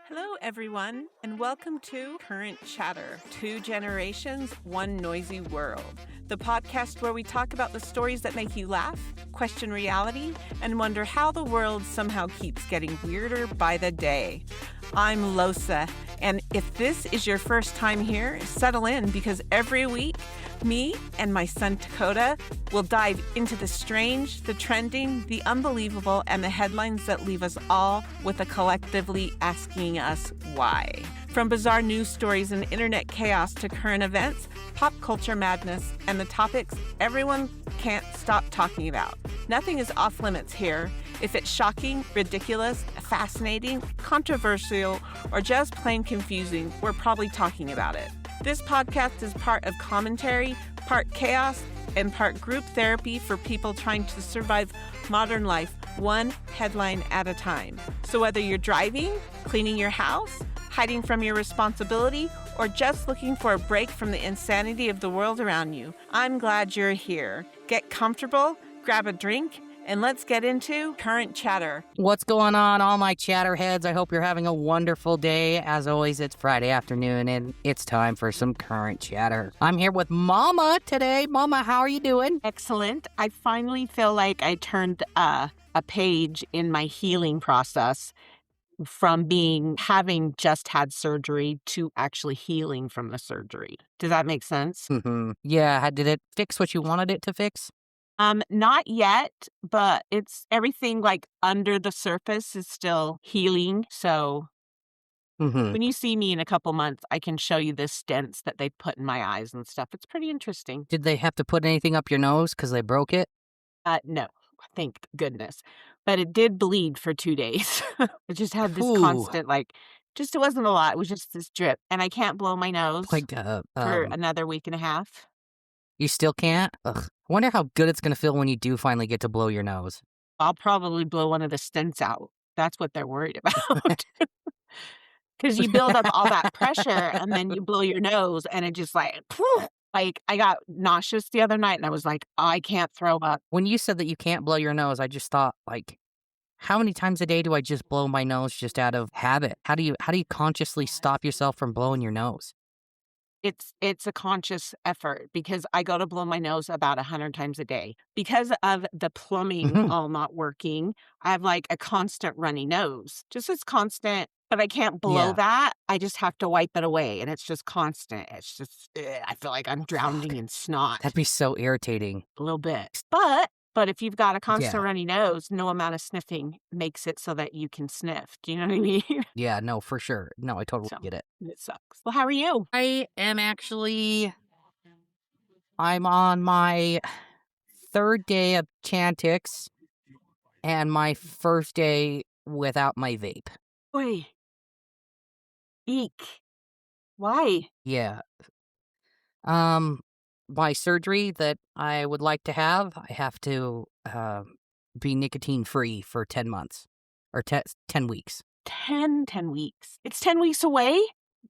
Hello, everyone, and welcome to Current Chatter, Two Generations, One Noisy World, the podcast where we talk about the stories that make you laugh, question reality, and wonder how the world somehow keeps getting weirder by the day. I'm Losa, and if this is your first time here, settle in because every week, me and my son Dakota will dive into the strange, the trending, the unbelievable, and the headlines that leave us all with a collectively asking us why. From bizarre news stories and internet chaos to current events, pop culture madness, and the topics everyone can't stop talking about. Nothing is off limits here. If it's shocking, ridiculous, fascinating, controversial, or just plain confusing, we're probably talking about it. This podcast is part of commentary, part chaos, and part group therapy for people trying to survive modern life one headline at a time. So whether you're driving, cleaning your house, hiding from your responsibility, or just looking for a break from the insanity of the world around you, I'm glad you're here. Get comfortable, grab a drink, and let's get into Current Chatter. What's going on, all my chatterheads? I hope you're having a wonderful day. As always, it's Friday afternoon, and it's time for some Current Chatter. I'm here with Mama today. Mama, how are you doing? Excellent. I finally feel like I turned a page in my healing process from having just had surgery to actually healing from the surgery. Does that make sense? Yeah, did it fix what you wanted it to fix? Not yet, but it's everything like under the surface is still healing. So when you see me in a couple months, I can show you the stents that they put in my eyes and stuff. It's pretty interesting. Did they have to put anything up your nose because they broke it? No, thank goodness. But it did bleed for 2 days. It just had this Ooh. constant, it wasn't a lot. It was just this drip. And I can't blow my nose for another week and a half. You still can't? Ugh. I wonder how good it's going to feel when you do finally get to blow your nose. I'll probably blow one of the stents out. That's what they're worried about. Because you build up all that pressure and then you blow your nose and it just poof. I got nauseous the other night and I was like, I can't throw up. When you said that you can't blow your nose, I just thought, how many times a day do I just blow my nose just out of habit? How do you consciously stop yourself from blowing your nose? It's a conscious effort because I go to blow my nose about 100 times a day. Because of the plumbing all not working, I have a constant runny nose. Just as constant, but I can't blow that. I just have to wipe it away and it's just constant. It's just, I feel like I'm drowning in snot. That'd be so irritating. A little bit. But if you've got a constant runny nose, no amount of sniffing makes it so that you can sniff. Do you know what I mean? Yeah, no, for sure. No, I totally get it. It sucks. Well, how are you? I'm on my third day of Chantix and my first day without my vape. Wait. Eek. Why? Yeah. My surgery that I would like to have, I have to be nicotine free for 10 months or 10 weeks. 10 weeks. It's 10 weeks away?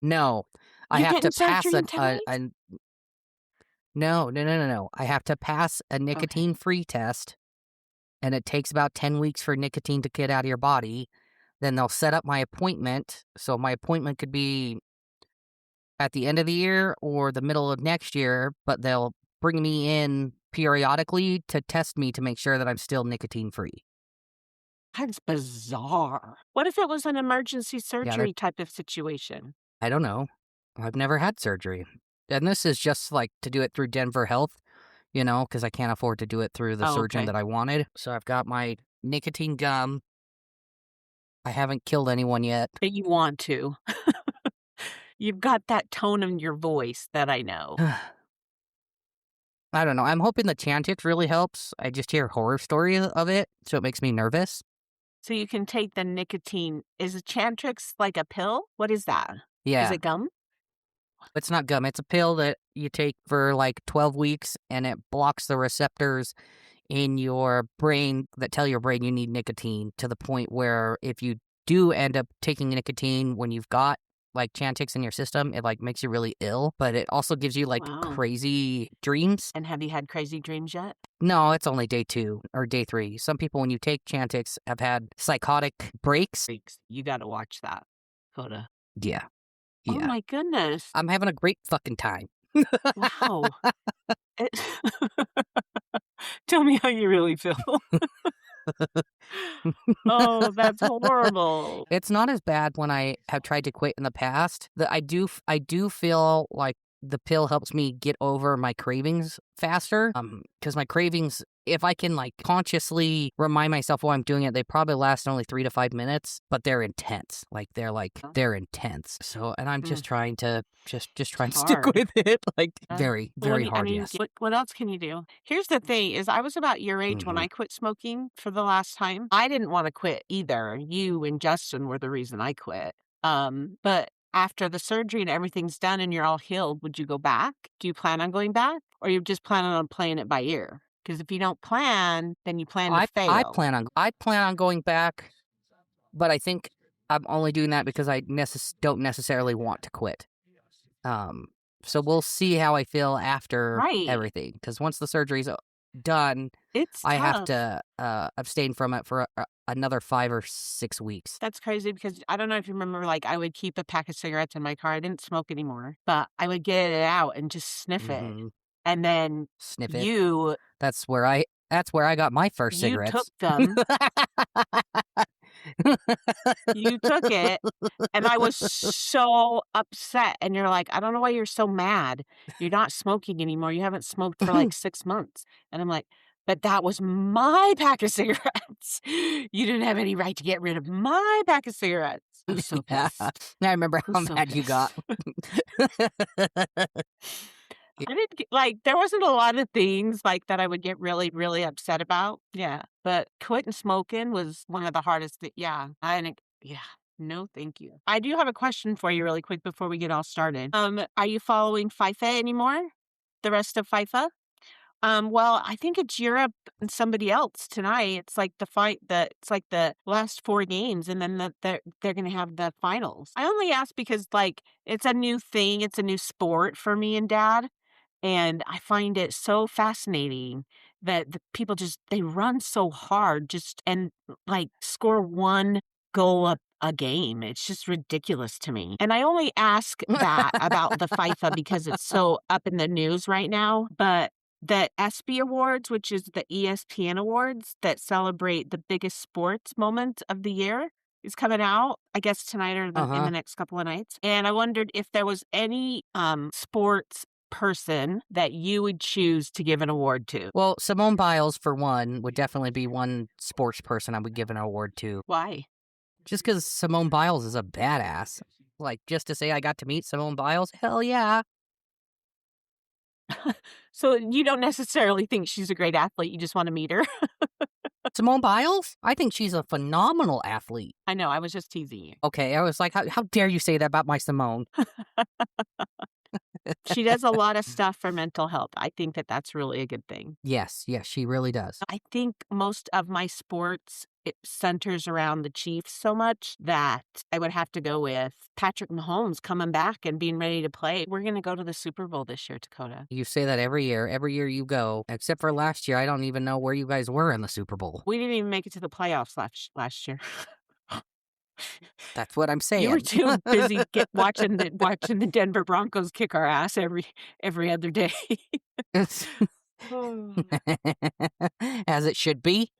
No. I have to pass No. I have to pass a nicotine free test and it takes about 10 weeks for nicotine to get out of your body. Then they'll set up my appointment. So my appointment could be at the end of the year or the middle of next year, but they'll bring me in periodically to test me to make sure that I'm still nicotine free. That's bizarre. What if it was an emergency surgery type of situation? I don't know. I've never had surgery. And this is just to do it through Denver Health, because I can't afford to do it through the surgeon that I wanted. So I've got my nicotine gum. I haven't killed anyone yet. But you want to. You've got that tone in your voice that I know. I don't know. I'm hoping the Chantix really helps. I just hear horror stories of it, so it makes me nervous. So you can take the nicotine. Is a Chantix like a pill? What is that? Yeah. Is it gum? It's not gum. It's a pill that you take for 12 weeks, and it blocks the receptors in your brain that tell your brain you need nicotine to the point where if you do end up taking nicotine when you've got Chantix in your system, it makes you really ill, but it also gives you crazy dreams. And have you had crazy dreams yet? No, it's only day 2 or day 3. Some people, when you take Chantix, have had psychotic breaks. You got to watch that. Dakota. Yeah. Oh Yeah. my goodness. I'm having a great fucking time. Wow. It- Tell me how you really feel. Oh, that's horrible. It's not as bad when I have tried to quit in the past. That I do feel like the pill helps me get over my cravings faster. Because my cravings, if I can like consciously remind myself while I'm doing it, they probably last only 3 to 5 minutes, but they're intense. They're intense. So, and I'm just trying to just try and stick hard. with it. Like Yeah. very, Well, very I hard. mean, Yes. what else can you do? Here's the thing is I was about your age when Mhm. I quit smoking for the last time. I didn't want to quit either. You and Justin were the reason I quit. But after the surgery and everything's done and you're all healed, would you go back? Do you plan on going back? Or you just planning on playing it by ear? Because if you don't plan, then you plan to I fail. plan on going back, but I think I'm only doing that because I don't necessarily want to quit. So we'll see how I feel after Right. everything. Because once the surgery's done, It's I have tough. to abstain from it for another 5 or 6 weeks. That's crazy because I don't know if you remember, like, I would keep a pack of cigarettes in my car. I didn't smoke anymore, but I would get it out and just sniff it. Mhm. And then Sniff it. you That's where I got my first took cigarettes. them, you took it, and I was so upset. And you're like, I don't know why you're so mad. You're not smoking anymore. You haven't smoked for like 6 months. And I'm like, but that was my pack of cigarettes. You didn't have any right to get rid of my pack of cigarettes. I was so Yeah. pissed. I remember I how was so mad you got. I didn't get, like, there wasn't a lot of things like that I would get really, really upset about. Yeah. But quitting smoking was one of the hardest. Yeah. Yeah. No, thank you. I do have a question for you really quick before we get all started. Are you following FIFA anymore? The rest of FIFA? Well, I think it's Europe and somebody else tonight. It's like it's like the last 4 games and then they're going to have the finals. I only ask because like it's a new thing, it's a new sport for me and Dad, and I find it so fascinating that the people they run so hard and like score 1 goal a game. It's just ridiculous to me. And I only ask that about the FIFA because it's so up in the news right now, but the ESPY Awards, which is the ESPN Awards that celebrate the biggest sports moment of the year, is coming out, I guess, tonight or in the next couple of nights. And I wondered if there was any sports person that you would choose to give an award to. Well, Simone Biles, for one, would definitely be one sports person I would give an award to. Why? Just because Simone Biles is a badass. Like, just to say I got to meet Simone Biles, hell yeah. So you don't necessarily think she's a great athlete. You just want to meet her. Simone Biles? I think she's a phenomenal athlete. I know. I was just teasing you. Okay, I was like, how dare you say that about my Simone? She does a lot of stuff for mental health. I think that's really a good thing. Yes, she really does. I think most of my sports, it centers around the Chiefs so much that I would have to go with Patrick Mahomes coming back and being ready to play. We're going to go to the Super Bowl this year, Dakota. You say that every year. Every year you go. Except for last year, I don't even know where you guys were in the Super Bowl. We didn't even make it to the playoffs last year. That's what I'm saying. You were too busy watching the Denver Broncos kick our ass every other day. As it should be.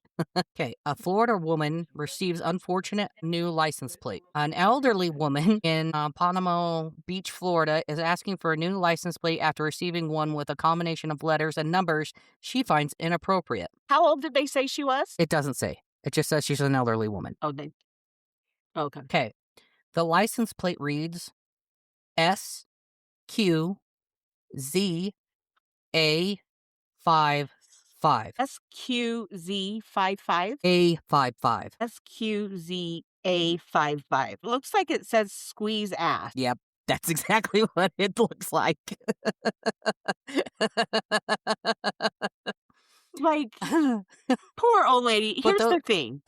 Okay, a Florida woman receives unfortunate new license plate. An elderly woman in Panama Beach, Florida, is asking for a new license plate after receiving one with a combination of letters and numbers she finds inappropriate. How old did they say she was? It doesn't say. It just says she's an elderly woman. Okay. Okay. The license plate reads SQZA55. SQZ55. A55. SQZA55. Looks like it says squeeze ass. Yep, that's exactly what it looks like. Like, poor old lady. Here's the thing.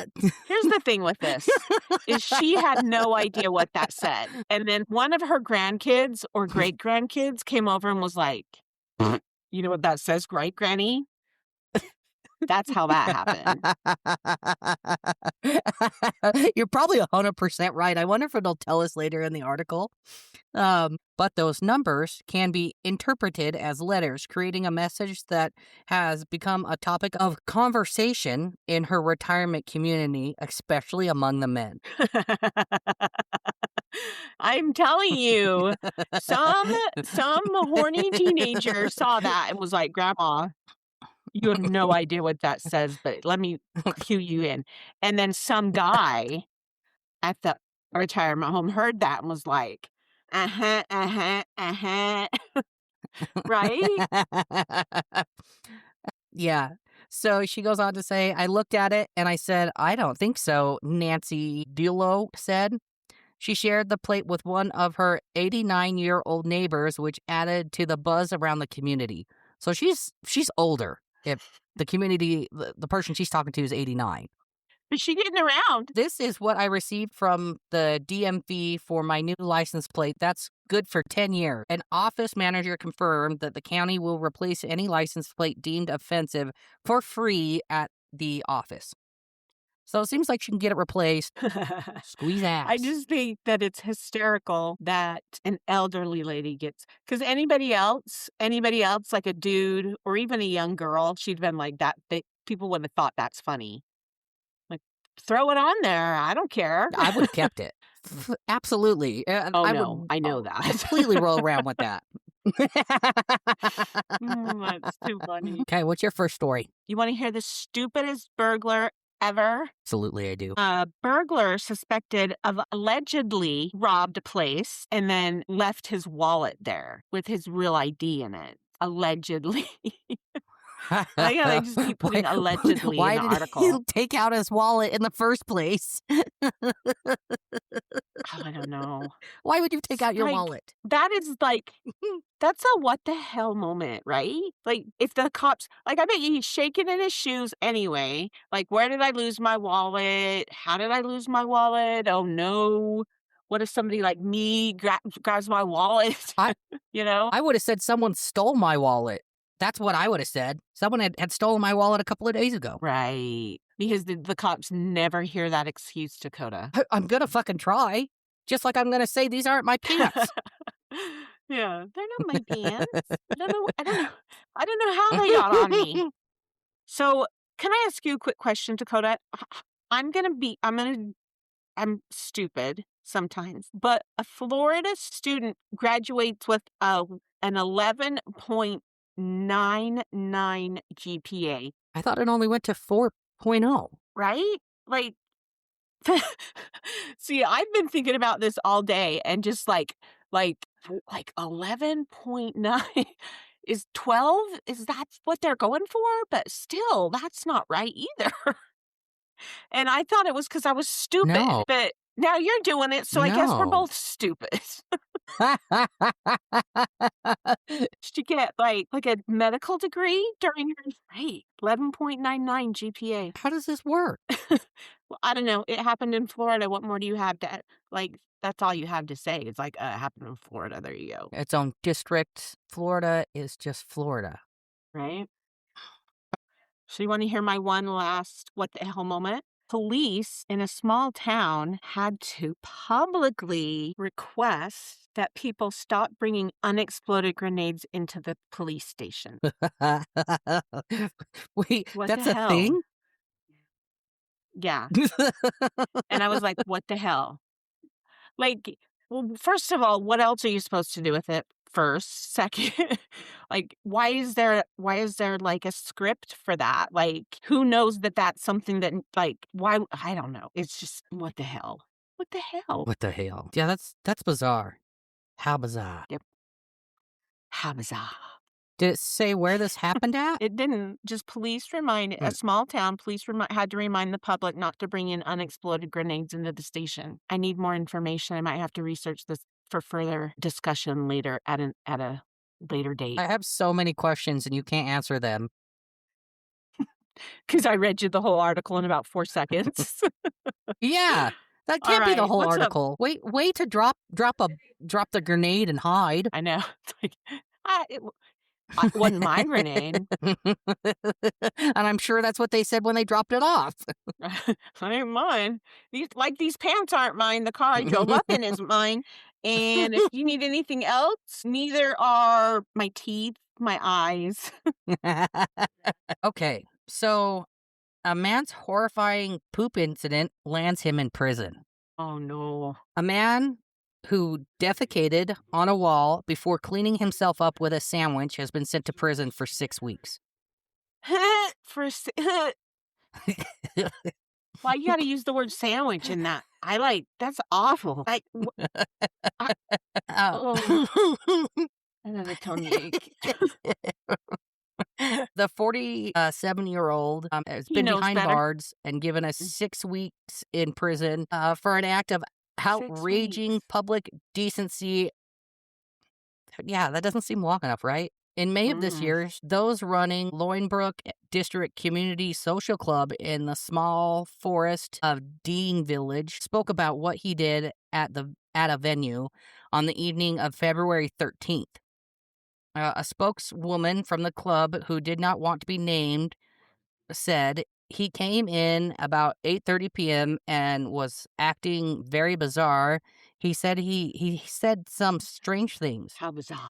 Here's the thing with this is she had no idea what that said. And then one of her grandkids or great grandkids came over and was like, you know what that says, right, Granny? That's how that happened. You're probably 100% right. I wonder if it'll tell us later in the article. But those numbers can be interpreted as letters, creating a message that has become a topic of conversation in her retirement community, especially among the men. I'm telling you, some horny teenager saw that and was like, "Grandma, you have no idea what that says, but let me cue you in." And then some guy at the retirement home heard that and was like, "Uh-huh, uh-huh, uh-huh." Right? Yeah. So she goes on to say, I looked at it and I said, I don't think so, Nancy Dulo said. She shared the plate with one of her 89-year-old neighbors, which added to the buzz around the community. So she's older. If the community, the person she's talking to is 89. But she getting around. This is what I received from the DMV for my new license plate. That's good for 10 years. An office manager confirmed that the county will replace any license plate deemed offensive for free at the office. So it seems like she can get it replaced. Squeeze ass. I just think that it's hysterical that an elderly lady gets, because anybody else, like a dude or even a young girl, she'd been like that. People would have thought that's funny. Like, throw it on there. I don't care. I would have kept it. Absolutely. I know that. Completely roll around with that. That's too funny. Okay, what's your first story? You want to hear the stupidest burglar ever? Absolutely, I do. A burglar suspected of allegedly robbed a place and then left his wallet there with his real ID in it. Allegedly. I think they just keep putting allegedly why in the did article. he take out his wallet in the first place? I don't know. Why would you take out your Like, wallet? That is like, that's a what the hell moment, right? Like, if the cops, like, I bet he's shaking in his shoes anyway. Like, where did I lose my wallet? How did I lose my wallet? Oh, no. What if somebody like me grabs my wallet? You know? I would have said someone stole my wallet. That's what I would have said. Someone had stolen my wallet a couple of days ago. Right. Because the cops never hear that excuse, Dakota. I'm going to fucking try. Just like I'm going to say these aren't my pants. Yeah, they're not my pants. I don't know how they got on me. So, can I ask you a quick question, Dakota? I'm stupid sometimes, but a Florida student graduates with an 11.99 GPA. I thought it only went to 4.0. Right? Like, see, I've been thinking about this all day and just like 11.9 is 12? Is that what they're going for? But still, that's not right either. And I thought it was because I was stupid. No. But now you're doing it, so I guess we're No. both stupid. Did you get like a medical degree during your 11.99 GPA? How does this work? Well, I don't know. It happened in Florida. What more do you have to like? That's all you have to say. It's like, it happened in Florida. There you go. Its own district. Florida is just Florida. Right? So you want to hear my one last what the hell moment? Police in a small town had to publicly request that people stop bringing unexploded grenades into the police station. Wait, What that's the a hell? thing? Yeah. And I was like, what the hell? Like, well, first of all, what else are you supposed to do with it? First, second, like, why is there like a script for that? Like, who knows that that's something that, like, why? I don't know. It's just, what the hell? What the hell? What the hell? Yeah, that's bizarre. How bizarre. Yep. How bizarre. Did it say where this happened at? It didn't. Just police a small town, police had to remind the public not to bring in unexploded grenades into the station. I need more information. I might have to research this for further discussion later at a later date. I have so many questions and you can't answer them. Because I read you the whole article in about 4 seconds. Yeah, that can't be the right, whole what's up? article. Wait to drop the grenade and hide. I know. It's like, It wasn't my grenade. And I'm sure that's what they said when they dropped it off. I ain't mine. These pants aren't mine. The car I drove up in isn't mine. And if you need anything else, neither are my teeth, my eyes. Okay, so a man's horrifying poop incident lands him in prison. Oh, no. A man who defecated on a wall before cleaning himself up with a sandwich has been sent to prison for 6 weeks. Why you gotta use the word sandwich in that? That's awful. Another tongue-ache. The 47-year-old has He been knows behind better. bars and given us 6 weeks in prison for an act of 6 outraging weeks. public decency. Yeah, that doesn't seem long enough, right? In May of this Mm. year, those running Loinbrook District Community Social Club in the small forest of Dean Village spoke about what he did at a venue on the evening of February 13th. A spokeswoman from the club who did not want to be named said he came in about 8:30 p.m. and was acting very bizarre. He said he said some strange things. How bizarre.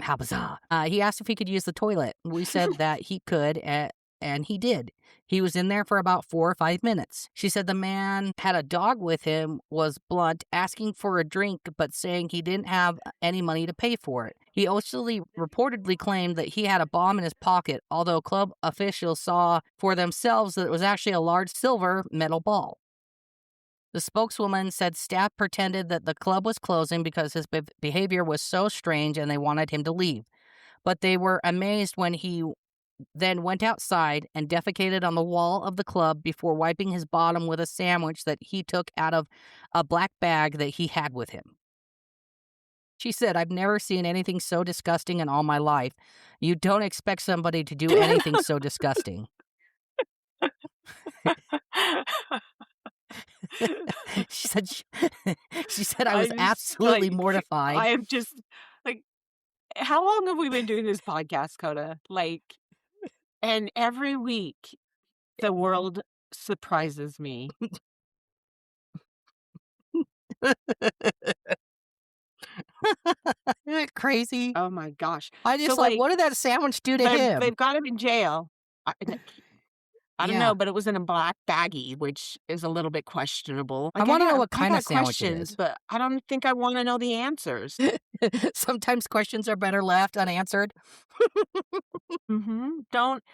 How bizarre. He asked if he could use the toilet. We said that he could, and he did. He was in there for about 4 or 5 minutes. She said the man had a dog with him, was blunt, asking for a drink, but saying he didn't have any money to pay for it. He also reportedly claimed that he had a bomb in his pocket, although club officials saw for themselves that it was actually a large silver metal ball. The spokeswoman said staff pretended that the club was closing because his behavior was so strange and they wanted him to leave. But they were amazed when he then went outside and defecated on the wall of the club before wiping his bottom with a sandwich that he took out of a black bag that he had with him. She said, "I've never seen anything so disgusting in all my life. You don't expect somebody to do anything so disgusting." She said I was absolutely mortified. I am just how long have we been doing this podcast, Coda? And every week the world surprises me. Isn't it crazy? Oh my gosh. I just So, what did that sandwich do to him? They've got him in jail. I don't Yeah. know, but it was in a black baggie, which is a little bit questionable. I wanna know what I kind of got sandwich it questions, is. but I don't think I want to know the answers. Sometimes questions are better left unanswered. Don't.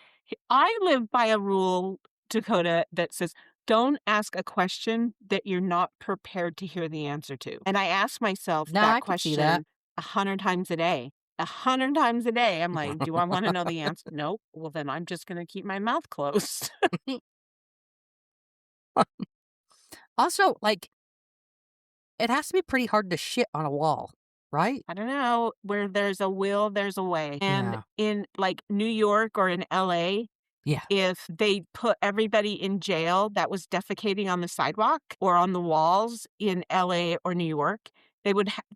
I live by a rule, Dakota, that says don't ask a question that you're not prepared to hear the answer to. And I ask myself No, I that can see that. question 100 times a day. 100 times a day. I'm like, do I want to know the answer? Nope. Well, then I'm just going to keep my mouth closed. Also, it has to be pretty hard to shit on a wall, right? I don't know. Where there's a will, there's a way. And Yeah. in New York or in LA, Yeah. if they put everybody in jail that was defecating on the sidewalk or on the walls in LA or New York, they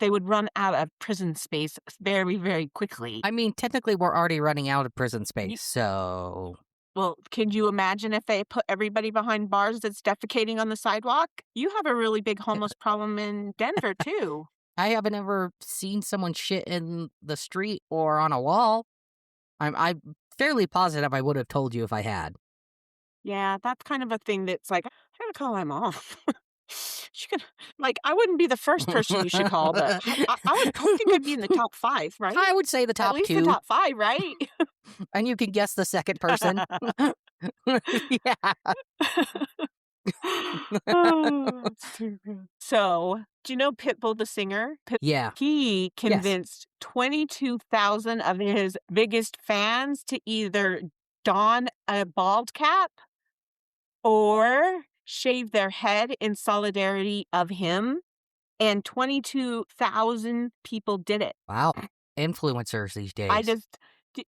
would run out of prison space very, very quickly. I mean, technically, we're already running out of prison space, so... Well, can you imagine if they put everybody behind bars that's defecating on the sidewalk? You have a really big homeless problem in Denver, too. I haven't ever seen someone shit in the street or on a wall. I'm fairly positive I would have told you if I had. Yeah, that's kind of a thing that's I gotta call my mom. She could, I wouldn't be the first person you should call, but I would think I'd be in the top 5, right? I would say the top At least 2. the top 5, right? And you can guess the second person. Yeah. Oh, that's too good. So, do you know Pitbull the singer? Yeah. He convinced 22,000 of his biggest fans to either don a bald cap or shave their head in solidarity of him, and 22,000 people did it. Wow. Influencers these days.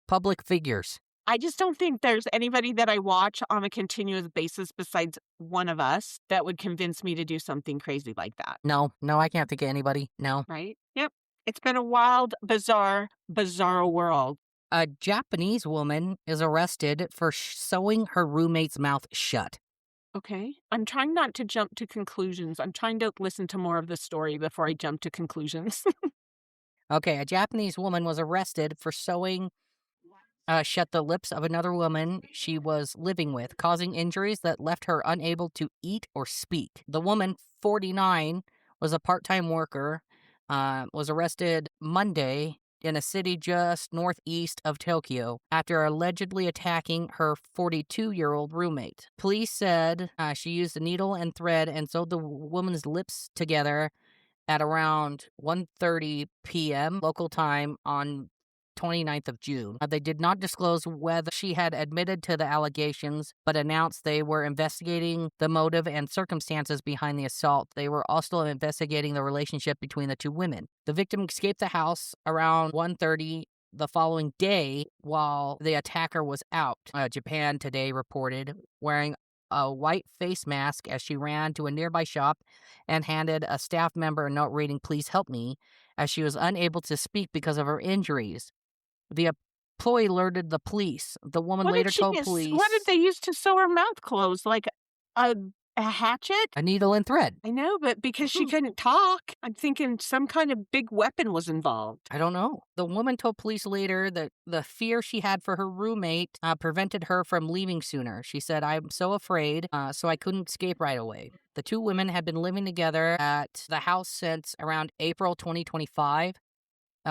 Public figures. I just don't think there's anybody that I watch on a continuous basis besides one of us that would convince me to do something crazy like that. No, I can't think of anybody. No. Right? Yep. It's been a wild, bizarre world. A Japanese woman is arrested for sewing her roommate's mouth shut. Okay. I'm trying not to jump to conclusions. I'm trying to listen to more of the story before I jump to conclusions. Okay, a Japanese woman was arrested for sewing shut the lips of another woman she was living with, causing injuries that left her unable to eat or speak. The woman, 49, was a part-time worker, was arrested Monday in a city just northeast of Tokyo after allegedly attacking her 42-year-old roommate. Police said she used a needle and thread and sewed the woman's lips together at around 1:30 p.m. local time on 29th of June. They did not disclose whether she had admitted to the allegations, but announced they were investigating the motive and circumstances behind the assault. They were also investigating the relationship between the two women. The victim escaped the house around 1:30 the following day while the attacker was out, Japan Today reported, wearing a white face mask as she ran to a nearby shop and handed a staff member a note reading, "Please help me," as she was unable to speak because of her injuries. The employee alerted the police. The woman later told police... What did they use to sew her mouth closed? Like a hatchet? A needle and thread. I know, but because she couldn't talk, I'm thinking some kind of big weapon was involved. I don't know. The woman told police later that the fear she had for her roommate prevented her from leaving sooner. She said, "I'm so afraid, so I couldn't escape right away." The two women had been living together at the house since around April 2025.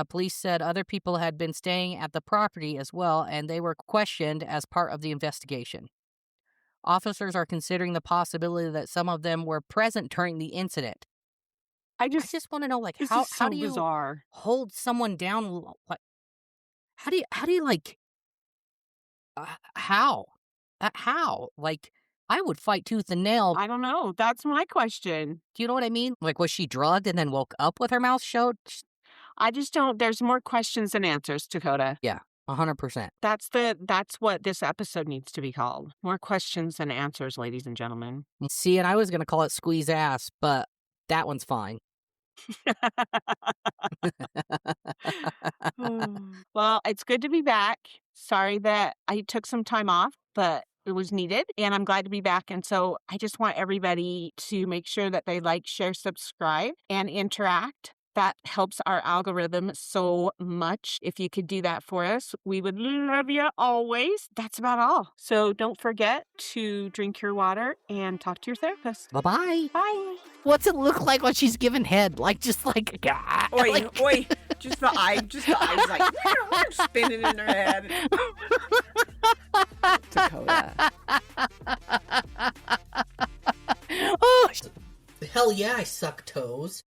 Police said other people had been staying at the property as well, and they were questioned as part of the investigation. Officers are considering the possibility that some of them were present during the incident. I just want to know, like, This how is so do you bizarre. hold someone down? Like, how do you like? How? Like, I would fight tooth and nail. I don't know. That's my question. Do you know what I mean? Like, was she drugged and then woke up with her mouth shut? I just don't. There's more questions than answers, Dakota. Yeah, 100%. That's what this episode needs to be called. More questions than answers, ladies and gentlemen. See, and I was going to call it squeeze ass, but that one's fine. Well, it's good to be back. Sorry that I took some time off, but it was needed, and I'm glad to be back. And so I just want everybody to make sure that they like, share, subscribe, and interact. That helps our algorithm so much. If you could do that for us, we would love you always. That's about all. So don't forget to drink your water and talk to your therapist. Bye-bye. Bye. What's it look like when she's giving head? Like, just like... Oi. Just the eyes like spinning in her head. Dakota. Oh, hell yeah, I suck toes.